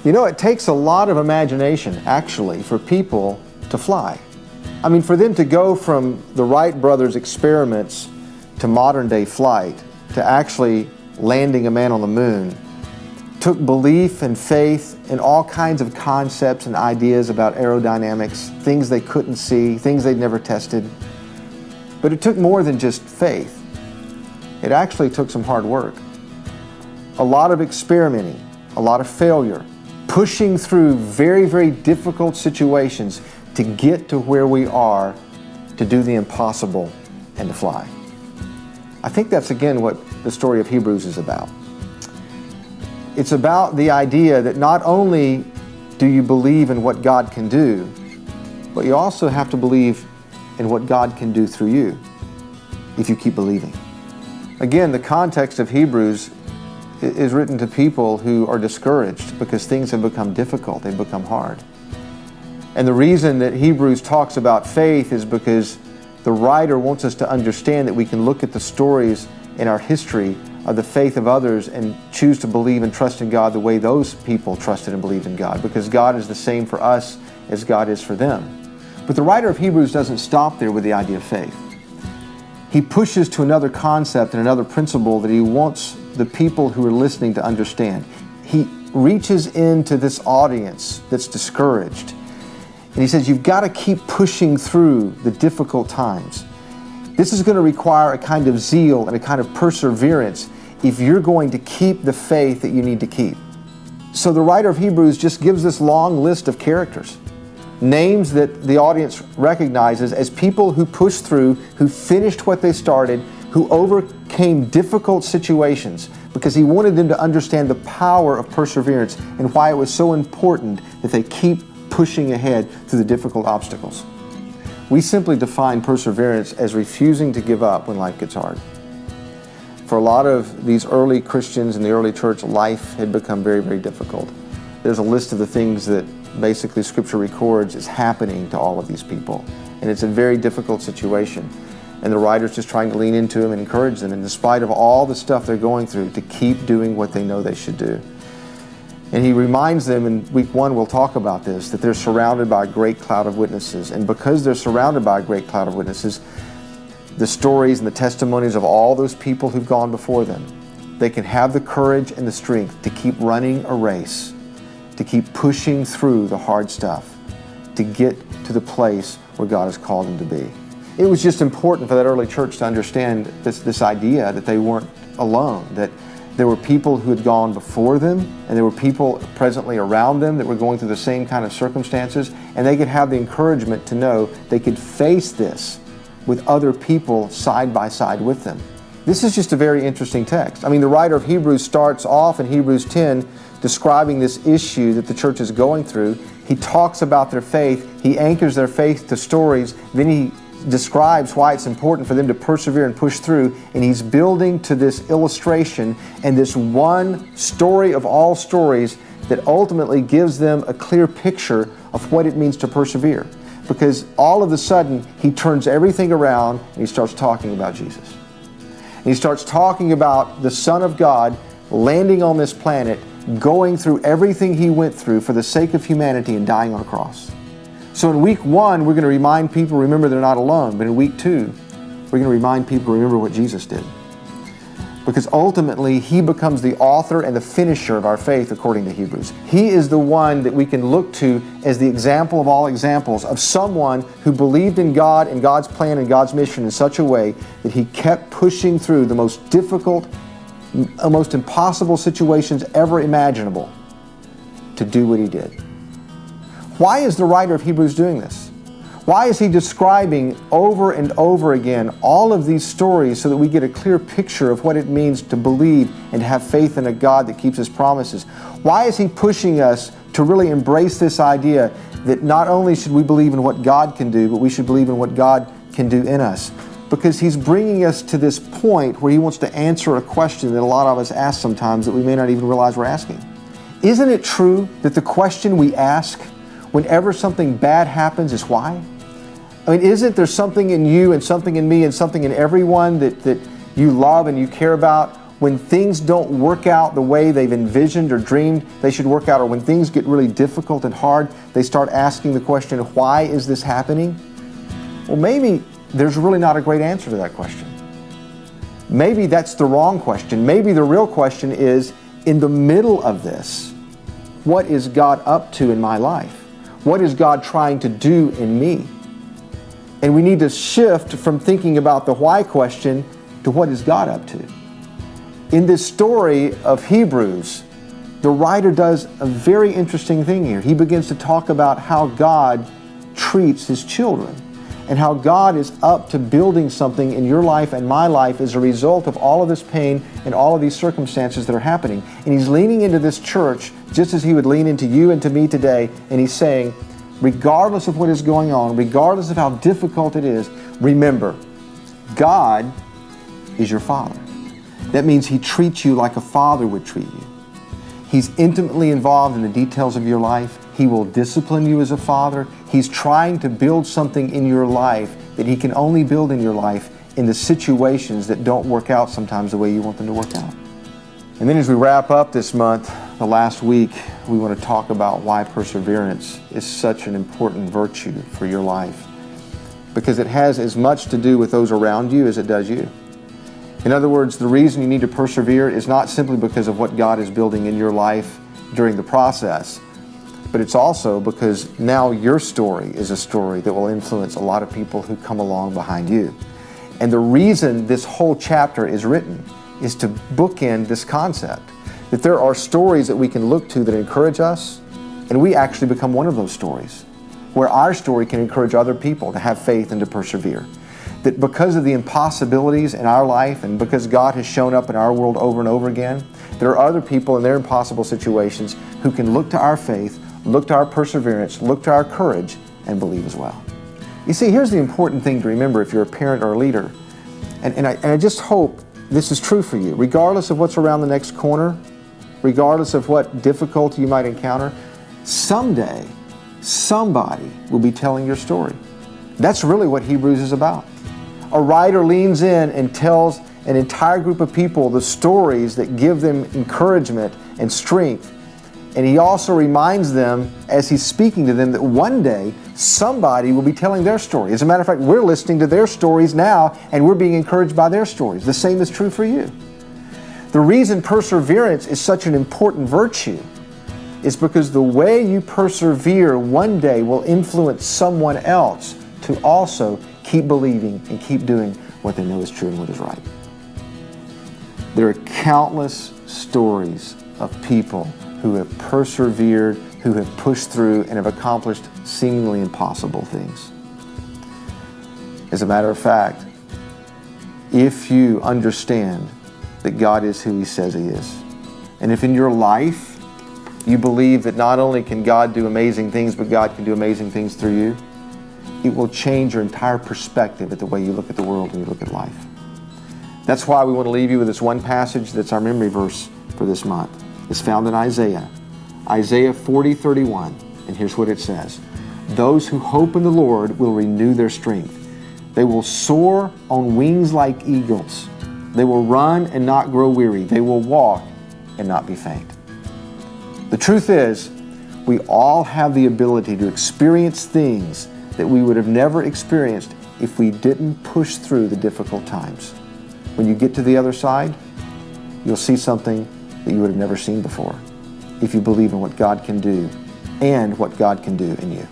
You know, it takes a lot of imagination, actually, for people to fly. I mean, for them to go from the Wright brothers' experiments to modern-day flight, to actually landing a man on the moon, took belief and faith in all kinds of concepts and ideas about aerodynamics, things they couldn't see, things they'd never tested. But it took more than just faith. It actually took some hard work. A lot of experimenting, a lot of failure, pushing through very, very difficult situations to get to where we are, to do the impossible and to fly. I think that's again what the story of Hebrews is about. It's about the idea that not only do you believe in what God can do, but you also have to believe in what God can do through you if you keep believing. Again, the context of Hebrews is written to people who are discouraged because things have become difficult, they've become hard. And the reason that Hebrews talks about faith is because the writer wants us to understand that we can look at the stories in our history of the faith of others and choose to believe and trust in God the way those people trusted and believed in God, because God is the same for us as God is for them. But the writer of Hebrews doesn't stop there with the idea of faith. He pushes to another concept and another principle that he wants the people who are listening to understand. He reaches into this audience that's discouraged, and he says, you've got to keep pushing through the difficult times. This is going to require a kind of zeal and a kind of perseverance if you're going to keep the faith that you need to keep. So the writer of Hebrews just gives this long list of characters, names that the audience recognizes as people who pushed through, who finished what they started, who overcame difficult situations, because he wanted them to understand the power of perseverance and why it was so important that they keep pushing ahead through the difficult obstacles. We simply define perseverance as refusing to give up when life gets hard. For a lot of these early Christians in the early church, life had become very, very difficult. There's a list of the things that basically Scripture records is happening to all of these people. And it's a very difficult situation. And the writer's just trying to lean into them and encourage them, and in spite of all the stuff they're going through, to keep doing what they know they should do. And he reminds them, in week 1 we'll talk about this, that they're surrounded by a great cloud of witnesses. And because they're surrounded by a great cloud of witnesses, the stories and the testimonies of all those people who've gone before them, they can have the courage and the strength to keep running a race, to keep pushing through the hard stuff, to get to the place where God has called them to be. It was just important for that early church to understand this idea that they weren't alone, that there were people who had gone before them, and there were people presently around them that were going through the same kind of circumstances, and they could have the encouragement to know they could face this with other people side by side with them. This is just a very interesting text. I mean, the writer of Hebrews starts off in Hebrews 10 describing this issue that the church is going through. He talks about their faith. He anchors their faith to stories. Then he describes why it's important for them to persevere and push through, and he's building to this illustration and this one story of all stories that ultimately gives them a clear picture of what it means to persevere. Because all of a sudden, he turns everything around and he starts talking about Jesus. And he starts talking about the Son of God landing on this planet, going through everything he went through for the sake of humanity and dying on a cross. So in week 1, we're going to remind people, remember they're not alone. But in week 2, we're going to remind people, remember what Jesus did. Because ultimately, he becomes the author and the finisher of our faith, according to Hebrews. He is the one that we can look to as the example of all examples of someone who believed in God and God's plan and God's mission in such a way that he kept pushing through the most difficult, most impossible situations ever imaginable to do what he did. Why is the writer of Hebrews doing this? Why is he describing over and over again all of these stories so that we get a clear picture of what it means to believe and to have faith in a God that keeps his promises? Why is he pushing us to really embrace this idea that not only should we believe in what God can do, but we should believe in what God can do in us? Because he's bringing us to this point where he wants to answer a question that a lot of us ask sometimes that we may not even realize we're asking. Isn't it true that the question we ask whenever something bad happens is why? I mean, isn't there something in you and something in me and something in everyone that you love and you care about when things don't work out the way they've envisioned or dreamed they should work out, or when things get really difficult and hard, they start asking the question, why is this happening? Well, maybe there's really not a great answer to that question. Maybe that's the wrong question. Maybe the real question is, in the middle of this, what is God up to in my life? What is God trying to do in me? And we need to shift from thinking about the why question to what is God up to. In this story of Hebrews, the writer does a very interesting thing here. He begins to talk about how God treats His children and how God is up to building something in your life and my life as a result of all of this pain and all of these circumstances that are happening. And He's leaning into this church just as He would lean into you and to me today, and He's saying, regardless of what is going on, regardless of how difficult it is, remember, God is your Father. That means He treats you like a father would treat you. He's intimately involved in the details of your life. He will discipline you as a father. He's trying to build something in your life that He can only build in your life in the situations that don't work out sometimes the way you want them to work out. And then as we wrap up this month, the last week, we want to talk about why perseverance is such an important virtue for your life. Because it has as much to do with those around you as it does you. In other words, the reason you need to persevere is not simply because of what God is building in your life during the process, but it's also because now your story is a story that will influence a lot of people who come along behind you. And the reason this whole chapter is written is to bookend this concept, that there are stories that we can look to that encourage us, and we actually become one of those stories, where our story can encourage other people to have faith and to persevere. That because of the impossibilities in our life and because God has shown up in our world over and over again, there are other people in their impossible situations who can look to our faith, look to our perseverance, look to our courage, and believe as well. You see, here's the important thing to remember if you're a parent or a leader, and I just hope this is true for you. Regardless of what's around the next corner, regardless of what difficulty you might encounter, someday somebody will be telling your story. That's really what Hebrews is about. A writer leans in and tells an entire group of people the stories that give them encouragement and strength. And he also reminds them, as he's speaking to them, that one day somebody will be telling their story. As a matter of fact, we're listening to their stories now, and we're being encouraged by their stories. The same is true for you. The reason perseverance is such an important virtue is because the way you persevere one day will influence someone else to also keep believing and keep doing what they know is true and what is right. There are countless stories of people who have persevered, who have pushed through, and have accomplished seemingly impossible things. As a matter of fact, if you understand that God is who He says He is, and if in your life you believe that not only can God do amazing things, but God can do amazing things through you, it will change your entire perspective at the way you look at the world and you look at life. That's why we want to leave you with this one passage that's our memory verse for this month. It's found in Isaiah 40:31, and here's what it says. Those who hope in the Lord will renew their strength. They will soar on wings like eagles. They will run and not grow weary. They will walk and not be faint. The truth is, we all have the ability to experience things that we would have never experienced if we didn't push through the difficult times. When you get to the other side, you'll see something that you would have never seen before if you believe in what God can do and what God can do in you.